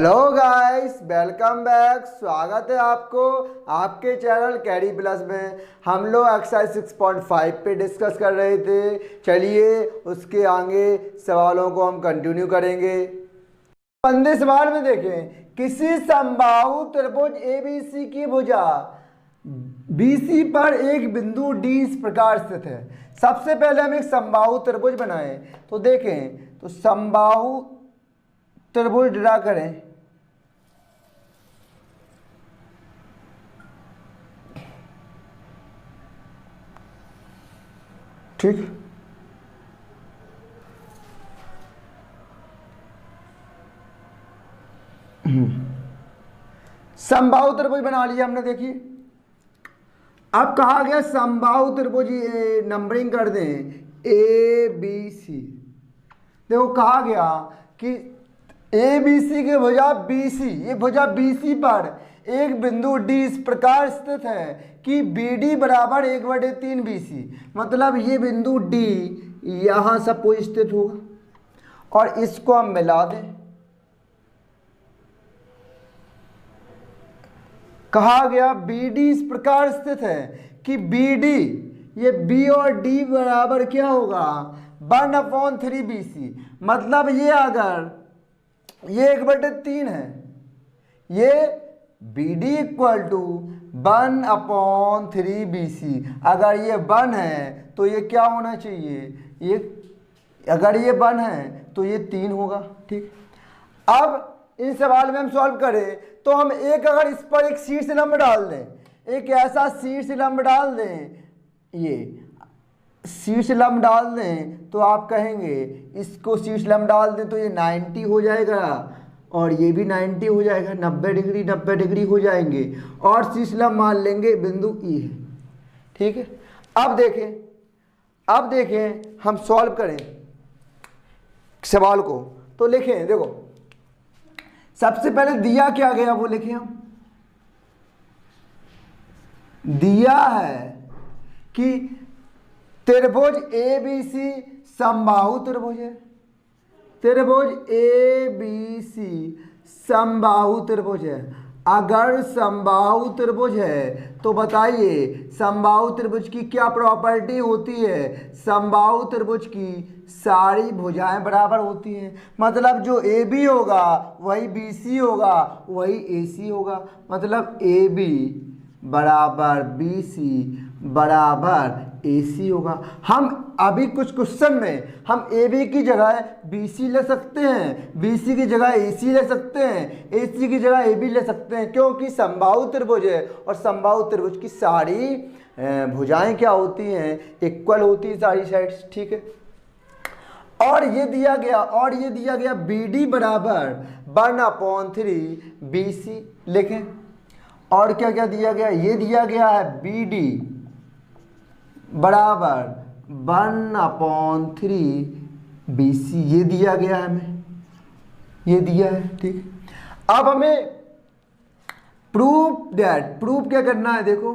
Hello guys, welcome back. स्वागत है आपको आपके चैनल कैडी प्लस में। हम लोग एक्सरसाइज 6.5 पे डिस्कस कर रहे थे। चलिए उसके आगे सवालों को हम कंटिन्यू करेंगे। पंद्रह सवाल में देखें, किसी समबाहु त्रिभुज एबीसी की भुजा बीसी पर एक बिंदु डी इस प्रकार स्थित है। सबसे पहले हम एक समबाहु त्रिभुज बनाएं। तो देखें, तो समबाहु त्रिभुज ड्रा करें। ठीक, समबाहु त्रिभुज बना लिया हमने। देखिए, अब कहा गया समबाहु त्रिभुज, नंबरिंग कर दें ए बी सी। देखो कहा गया कि ए बी सी की भुजा बीसी, ये भुजा बीसी पर एक बिंदु डी इस प्रकार स्थित है कि बी डी बराबर 1/3 BC। मतलब ये बिंदु डी यहां सपोज स्थित होगा और इसको हम मिला दें। कहा गया बी डी इस प्रकार स्थित है कि बी डी, ये बी और डी बराबर क्या होगा 1/3 BC। मतलब ये अगर ये 1/3 है, ये B D equal to 1/3 BC। अगर ये 1 है तो ये क्या होना चाहिए, ये अगर ये 1 है तो ये 3 होगा। ठीक, अब इन सवाल में हम सॉल्व करें तो हम एक, अगर इस पर एक शीर्ष लंब डाल दें, एक ऐसा शीर्ष लंब डाल दें, ये शीर्ष लंब डाल दें तो आप कहेंगे, इसको शीर्ष लंब डाल दें तो ये 90 हो जाएगा और ये भी 90 हो जाएगा, 90 डिग्री 90 डिग्री हो जाएंगे और शीर्ष लंब मान लेंगे बिंदु ई है। ठीक है, अब देखें हम सॉल्व करें सवाल को। तो लिखें, देखो सबसे पहले दिया क्या गया वो लिखें हम। दिया है कि त्रिभुज ए बी सी समबाहु त्रिभुज है। त्रिभुज ए बी सी समबाहु त्रिभुज है। अगर समबाहु त्रिभुज है तो बताइए समबाहु त्रिभुज की क्या प्रॉपर्टी होती है। समबाहु त्रिभुज की सारी भुजाएं बराबर होती हैं। मतलब जो ए बी होगा वही बी सी होगा, वही ए सी होगा। मतलब ए बी बराबर बी सी बराबर ए सी होगा। हम अभी कुछ क्वेश्चन में हम ए बी की जगह बी सी ले सकते हैं, बी सी की जगह ए सी ले सकते हैं, ए सी की जगह ए बी ले सकते हैं, क्योंकि समबाहु त्रिभुज है और समबाहु त्रिभुज की सारी भुजाएं क्या होती हैं, इक्वल होती है सारी साइड्स। ठीक है, और ये दिया गया बी डी बराबर 1/3 BC लिखें। और क्या क्या दिया गया, ये दिया गया है बी डी बराबर 1/3 BC, ये दिया गया है हमें, ये दिया है। ठीक, अब हमें प्रूफ क्या करना है। देखो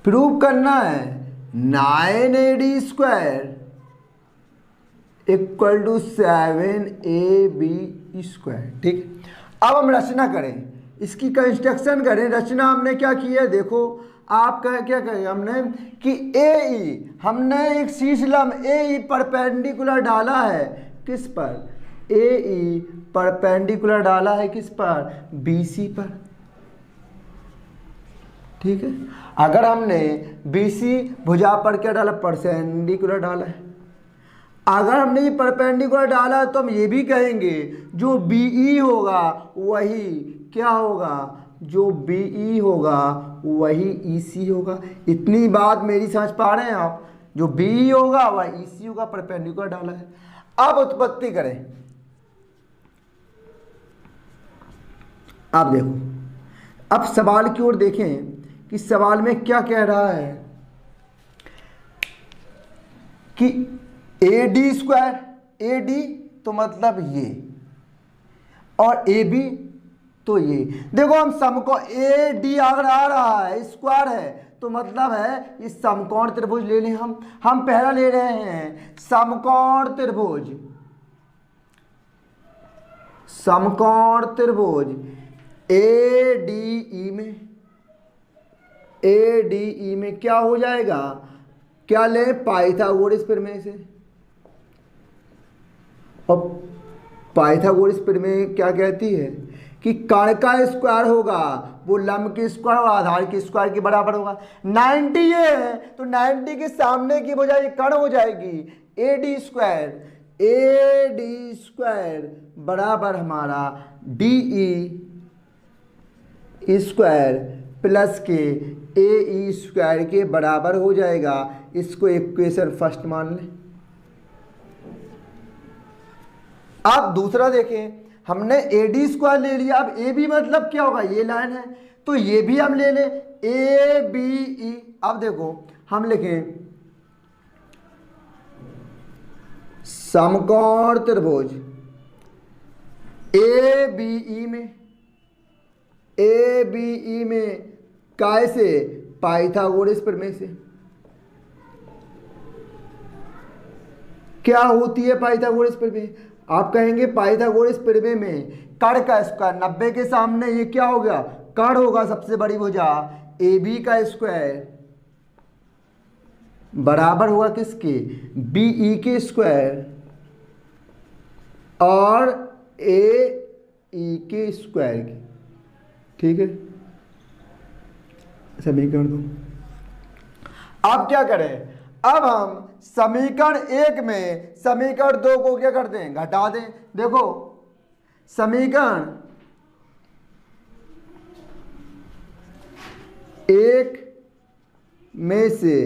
प्रूफ करना है 9AD² = 7AB²। ठीक, अब हम रचना करें, इसकी कंस्ट्रक्शन करें। रचना हमने क्या की है, देखो आप क्या करें हमने कि ए हमने एक शीर्ष लंब ए परपेंडिकुलर डाला है, किस पर, ए परपेंडिकुलर डाला है किस पर, BC पर। ठीक है, अगर हमने BC भुजा पर क्या डाला, परपेंडिकुलर डाला है। अगर हमने ये परपेंडिकुलर डाला है तो हम ये भी कहेंगे जो BE होगा वही क्या होगा, जो BE होगा वही EC होगा। इतनी बात मेरी समझ पा रहे हैं आप, जो BE होगा वह EC होगा, परपेंडिकुलर डाला है। अब उत्पत्ति करें। आप देखो, अब सवाल की ओर देखें कि सवाल में क्या कह रहा है कि AD², AD तो मतलब ये, और AB तो ये। देखो हम समकोण AD अगर आ रहा है स्क्वायर है तो मतलब है इस समकोण त्रिभुज ले लें हम पहला ले रहे हैं समकोण त्रिभुज समकोण त्रिभुज ADE में क्या हो जाएगा, क्या ले, पाइथागोरस प्रमेय से। और पाइथागोरस प्रमेय क्या कहती है कि कण का स्क्वायर होगा वो लंब के स्क्वायर और आधार के स्क्वायर के बराबर होगा। 90 ये है तो 90 के सामने की बजाय कण हो जाएगी AD स्क्वायर बराबर हमारा DE स्क्वायर प्लस के AE स्क्वायर के बराबर हो जाएगा। इसको इक्वेशन फर्स्ट मान लें। अब दूसरा देखें, हमने AD स्क्वायर ले लिया, अब AB मतलब क्या होगा, ये लाइन है तो ये भी हम ले लें ABE। अब देखो हम लिखें समकोण त्रिभुज ABE में कैसे, पाइथागोरस प्रमेय से। क्या होती है पाइथागोरस प्रमेय, आप कहेंगे पाइथागोरस प्रमेय में कण का स्क्वायर, 90 के सामने ये क्या हो गया, कण होगा सबसे बड़ी भुजा AB का स्क्वायर बराबर हुआ किसके, BE के स्क्वायर और AE के स्क्वायर की। ठीक है, समीकरण दो। अब क्या करें, अब हम समीकरण 1 में समीकरण 2 को क्या करते हैं, घटा दें। देखो समीकरण 1 में से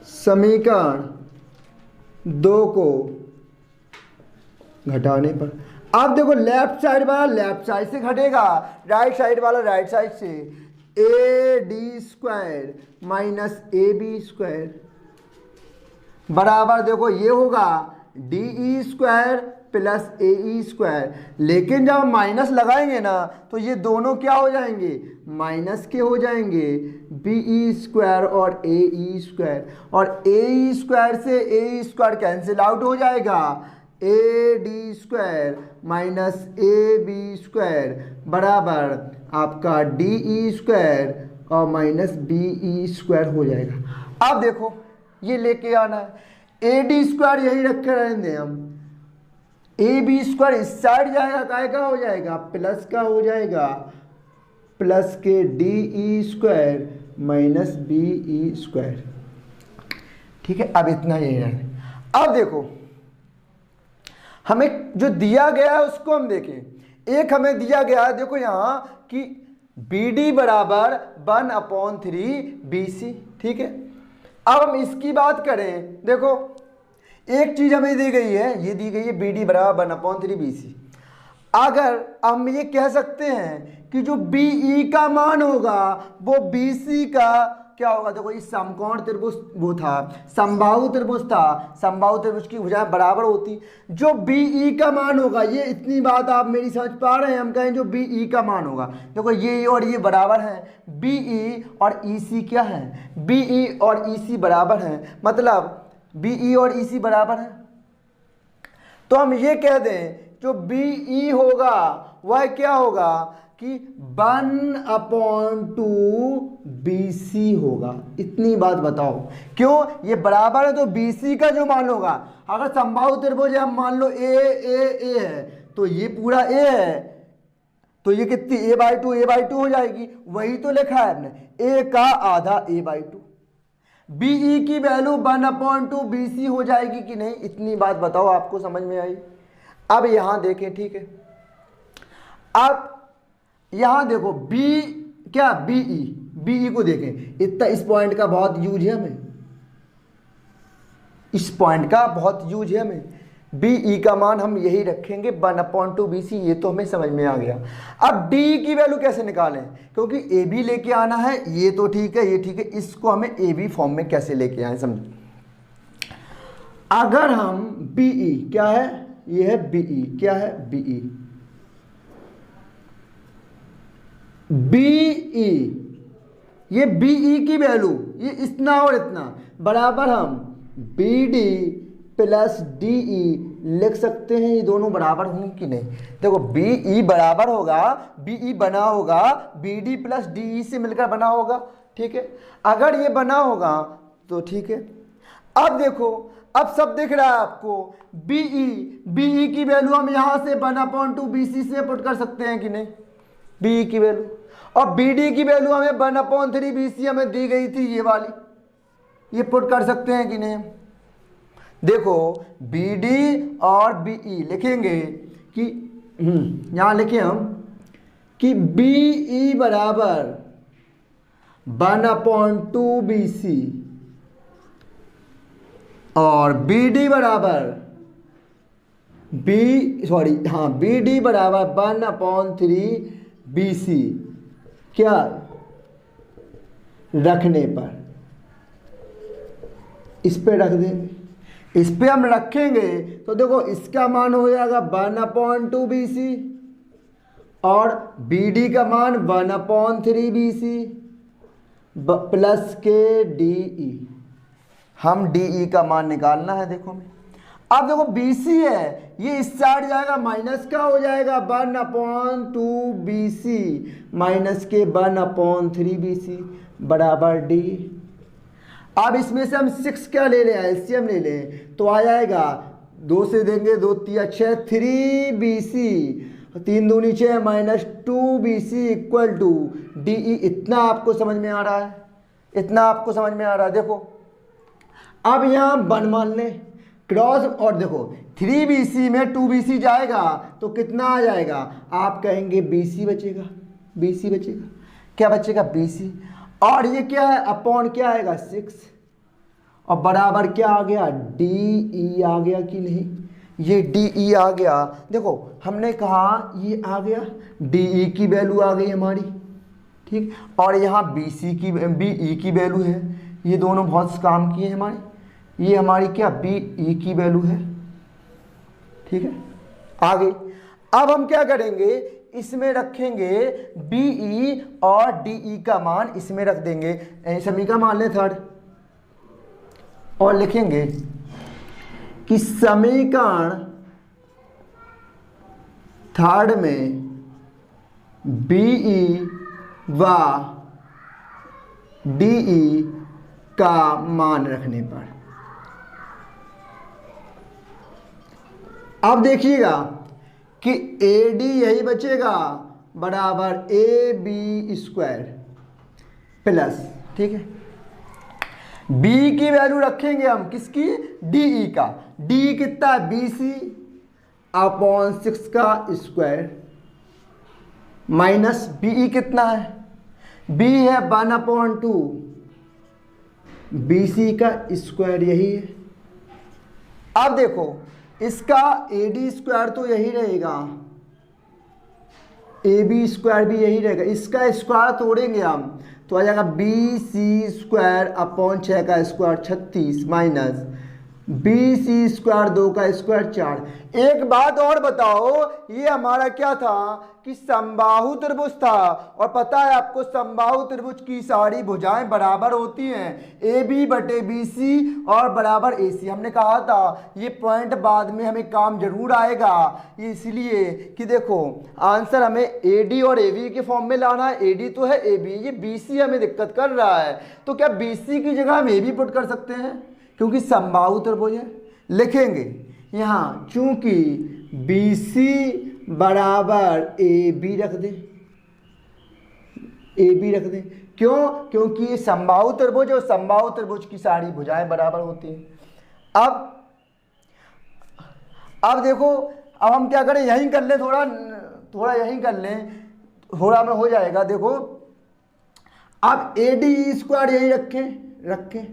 समीकरण 2 को घटाने पर, अब देखो लेफ्ट साइड वाला लेफ्ट साइड से घटेगा, राइट साइड वाला राइट साइड से। AD square minus AB square बराबर देखो ये होगा DE square plus AE square. लेकिन जब हम माइनस लगाएंगे ना तो ये दोनों क्या हो जाएंगे, माइनस के हो जाएंगे, BE स्क्वायर और AE स्क्वायर। और AE स्क्वायर से AE स्क्वायर कैंसिल आउट हो जाएगा, AD square minus AB square बराबर आपका DE स्क्वायर और माइनस BE स्क्वायर हो जाएगा। अब देखो ये लेके आना है, AD स्क्वायर यही रखे रहेंगे हम, AB स्क्वायर इस साइड जाएगा, काय का हो जाएगा, प्लस का हो जाएगा, प्लस के DE square minus BE square. ठीक है, अब इतना यही रहना। अब देखो हमें जो दिया गया है उसको हम देखें। एक हमें दिया गया है, देखो यहाँ कि BD बराबर 1/3 BC। ठीक है, अब हम इसकी बात करें, देखो एक चीज हमें दी गई है, ये दी गई है BD बराबर 1/3 BC। अगर हम ये कह सकते हैं कि जो BE का मान होगा वो BC का क्या होगा, देखो इस समकोण त्रिभुज वो था, समबाहु त्रिभुज था, समबाहु त्रिभुज की भुजाएं बराबर होती। जो BE का मान होगा, ये इतनी बात आप मेरी समझ पा रहे हैं, हम कहें जो BE का मान होगा, देखो ये और ये बराबर है, BE और EC क्या है, BE और EC बराबर हैं, मतलब BE और EC बराबर है। तो हम ये कह दें जो BE होगा वह क्या होगा कि 1/2 BC होगा। इतनी बात बताओ, क्यों, ये बराबर है तो BC का जो मान होगा, अगर समबाहु त्रिभुज हम मान लो A है तो ये पूरा A है, तो ये कितनी A/2 हो जाएगी, वही तो लिखा है हमने, A का आधा A/2। BE की वैल्यू 1/2 BC हो जाएगी कि नहीं, इतनी बात बताओ, आपको समझ में आई। अब यहां देखें, ठीक है, अब यहां देखो BE को देखें, इतना इस पॉइंट का बहुत यूज है हमें, इस पॉइंट का बहुत यूज है हमें। BE का मान हम यही रखेंगे 1/2 BC, ये तो हमें समझ में आ गया। अब DE की वैल्यू कैसे निकालें, क्योंकि AB लेके आना है, ये तो ठीक है, ये ठीक है, इसको हमें AB फॉर्म में कैसे लेके आए समझो। अगर हम BE क्या है, ये है BE, क्या है BE ये BE की वैल्यू, ये इतना और इतना बराबर हम BD प्लस डी ई लिख सकते हैं। ये दोनों बराबर होंगे कि नहीं? देखो बी ई बराबर होगा, बी ई बना होगा B D plus D E से मिलकर बना होगा, ठीक है। अगर ये बना होगा तो ठीक है। अब देखो, अब सब दिख रहा है आपको, बी ई की वैल्यू हम यहाँ से 1/2 बी सी से पुट कर सकते हैं कि नहीं, बी ई की वैल्यू। और बी डी की वैल्यू हमें 1/3 बी सी हमें दी गई थी, ये वाली, ये पुट कर सकते हैं कि नहीं? देखो बी डी और बी ई लिखेंगे कि यहाँ लिखे हम कि बी ई बराबर 1/2 बी सी और बी डी बराबर बी डी बराबर 1/3 बी सी, क्या रखने पर इस पे रख देंगे। इस पे हम रखेंगे तो देखो इसका मान हो जाएगा 1/2 बी सी और बी डी का मान 1/3 बी सी प्लस के डी ई। हम डी ई का मान निकालना है। देखो मैं, अब देखो बी सी है, ये इस साइड जाएगा माइनस का हो जाएगा 1/2 बी सी माइनस के 1/3 बी सी बराबर डी। अब इसमें से हम 6 क्या ले लें, एलसीएम ले लें तो आ जाएगा 2 से देंगे 2 3 6 3 बी सी 3 दूनी 6 -2 B C equal to D E. इतना आपको समझ में आ रहा है? इतना आपको समझ में आ रहा है? देखो अब यहाँ 1 मान लें क्रॉस, और देखो 3 बी सी में 2 बी सी जाएगा तो कितना आ जाएगा? आप कहेंगे बी सी बचेगा, बी सी बचेगा, क्या बचेगा? B C. और ये क्या है? अपॉन क्या आएगा? 6 और बराबर क्या आ गया? डी ई आ गया कि नहीं? ये डी ई आ गया। देखो हमने कहा ये आ गया, डी ई की वैल्यू आ गई हमारी, ठीक। और यहाँ बी सी की बी ई की वैल्यू है, ये दोनों बहुत काम किए हमारे। ये हमारी क्या? बी ई की वैल्यू है, ठीक है, आ गई। अब हम क्या करेंगे, इसमें रखेंगे बी ई और डी ई का मान इसमें रख देंगे, समीकरण मान लें 3 और लिखेंगे कि समीकरण 3 में बी ई व डी ई का मान रखने पर, अब देखिएगा कि ए डी यही बचेगा बराबर ए बी स्क्वायर प्लस, ठीक है, बी की वैल्यू रखेंगे हम किसकी? डी ई का। डी कितना है? बी सी अपॉन 6 का स्क्वायर माइनस बी ई कितना है? बी है 1/2 बी सी का स्क्वायर, यही है। अब देखो इसका ए डी स्क्वायर तो यही रहेगा, ए बी स्क्वायर भी यही रहेगा, इसका स्क्वायर तोड़ेंगे हम तो आ जाएगा बी सी स्क्वायर अपॉन 6 का square 36 minus B C square 2 का स्क्वायर 4। एक बात और बताओ, ये हमारा क्या था कि समबाहु त्रिभुज था, और पता है आपको समबाहु त्रिभुज की सारी भुजाएं बराबर होती हैं, ए बी बटे बी सी और बराबर ए सी। हमने कहा था ये पॉइंट बाद में हमें काम जरूर आएगा, इसलिए कि देखो आंसर हमें ए डी और ए बी के फॉर्म में लाना है। ए डी तो है, ए बी, ये बी सी हमें दिक्कत कर रहा है, तो क्या बी सी की जगह हम ए बी पुट कर सकते हैं क्योंकि समबाहु त्रिभुज है। लिखेंगे यहाँ चूंकि बी सी बराबर ए बी रख दें, ए बी रख दें, क्यों? क्योंकि ये समबाहु त्रिभुज और समबाहु त्रिभुज की सारी भुजाएं बराबर होती हैं। अब देखो, अब हम क्या करें, यहीं कर लें, थोड़ा यहीं कर लें, थोड़ा में हो जाएगा। देखो अब ए डी स्क्वायर यही रखें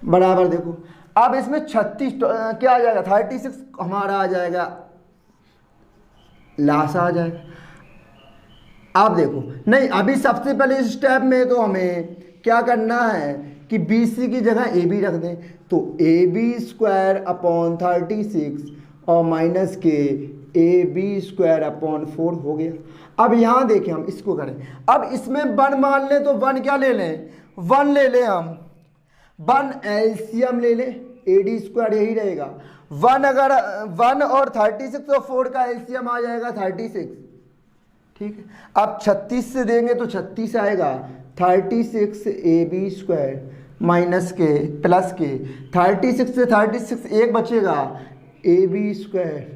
बराबर, देखो अब इसमें 36 क्या आ जाएगा? 36 हमारा आ जाएगा, लासा आ जाएगा। अब देखो नहीं, अभी सबसे पहले इस स्टेप में तो हमें क्या करना है कि बी सी की जगह ए बी रख दें, तो ए बी स्क्वायर अपॉन 36 और माइनस के ए बी स्क्वायर अपॉन 4 हो गया। अब यहाँ देखें, हम इसको करें, अब इसमें 1 मान लें तो 1 क्या ले लें? 1 ले लें हम, 1 एलसीएम ले लें ए डी स्क्वायर यही रहेगा। 1 अगर 1 और 36 तो 4 का एलसीएम आ जाएगा 36, ठीक है। अब 36 से देंगे तो 36 आएगा, 36 ए बी स्क्वायर माइनस के प्लस के 36 से 36 एक बचेगा ए बी स्क्वायर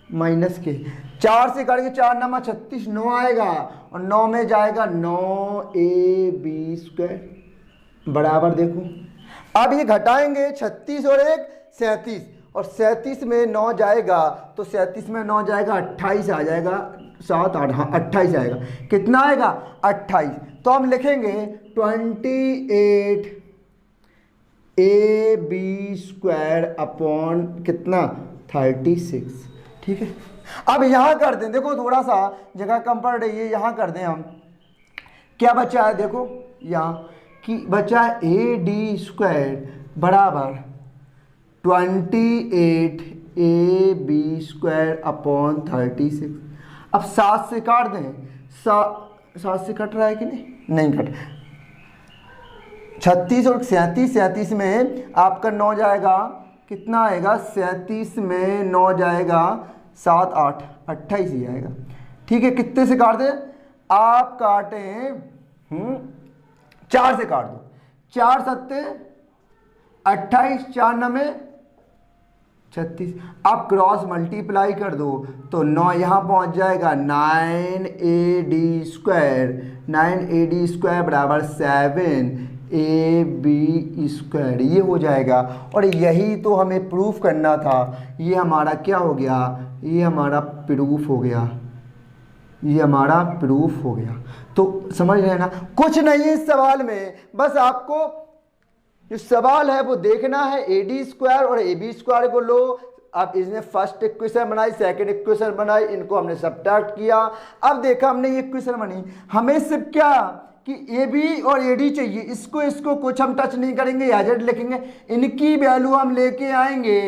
माइनस के 4 से करके 4 नमा 36 9 आएगा और 9 में जाएगा 9 ए बी स्क्वायर बराबर। देखो अब ये घटाएंगे 36 और 1 37 और 37 में 9 जाएगा तो 37 में 9 जाएगा 28 आ जाएगा, 7 8 हाँ 28 आएगा। कितना आएगा 28। तो हम लिखेंगे 28 ए बी स्क्वायर अपॉन कितना 36, ठीक है। अब यहाँ कर दें, देखो थोड़ा सा जगह कम पड़ रही है, यहाँ कर दें हम। क्या बचा है देखो यहाँ कि बचा ए डी स्क्वायर बराबर 28 ए बी स्क्वायर अपॉन 36। अब 7 से काट दें, 7 से कट रहा है कि नहीं कट। 36 और 37 में आपका 9 जाएगा, कितना आएगा 37 में 9 जाएगा 7 8 28 ही आएगा, ठीक है। कितने से काट दें आप, काटें 4 से काट दो, 4 सत्ते 28 4 9 36। आप क्रॉस मल्टीप्लाई कर दो तो 9 यहाँ पहुँच जाएगा 9 A D square, 9 A D square बराबर 7 ए बी स्क्वायर, ये हो जाएगा। और यही तो हमें प्रूफ करना था, ये हमारा क्या हो गया, ये हमारा प्रूफ हो गया, ये हमारा प्रूफ हो गया। तो समझ रहे हैं ना, कुछ नहीं है इस सवाल में, बस आपको जो सवाल है वो देखना है। ए डी स्क्वायर और ए बी स्क्वायर को लो, अब इसने फर्स्ट इक्वेशन बनाई, सेकंड इक्वेशन बनाई, इनको हमने सब्ट्रैक्ट किया। अब देखा हमने ये इक्वेशन बनी, हमें सिर्फ क्या कि ए बी और ए डी चाहिए, इसको कुछ हम टच नहीं करेंगे, एजेड लिखेंगे, इनकी वैल्यू हम लेके आएंगे,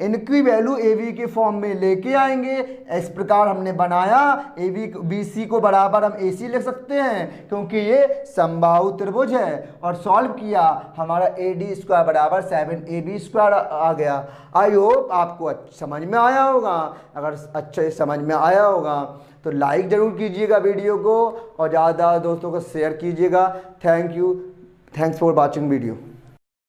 इनकी वैल्यू ए बी के फॉर्म में लेके आएंगे। इस प्रकार हमने बनाया ए बी बी सी को बराबर हम ए सी लिख सकते हैं क्योंकि ये समबाहु त्रिभुज है। और सॉल्व किया, हमारा ए डी स्क्वायर बराबर 7 ए बी स्क्वायर आ गया। आई होप आपको समझ में आया होगा। अगर अच्छे समझ में आया होगा तो लाइक ज़रूर कीजिएगा वीडियो को और ज़्यादा दोस्तों को शेयर कीजिएगा। Thank you, thanks for watching video.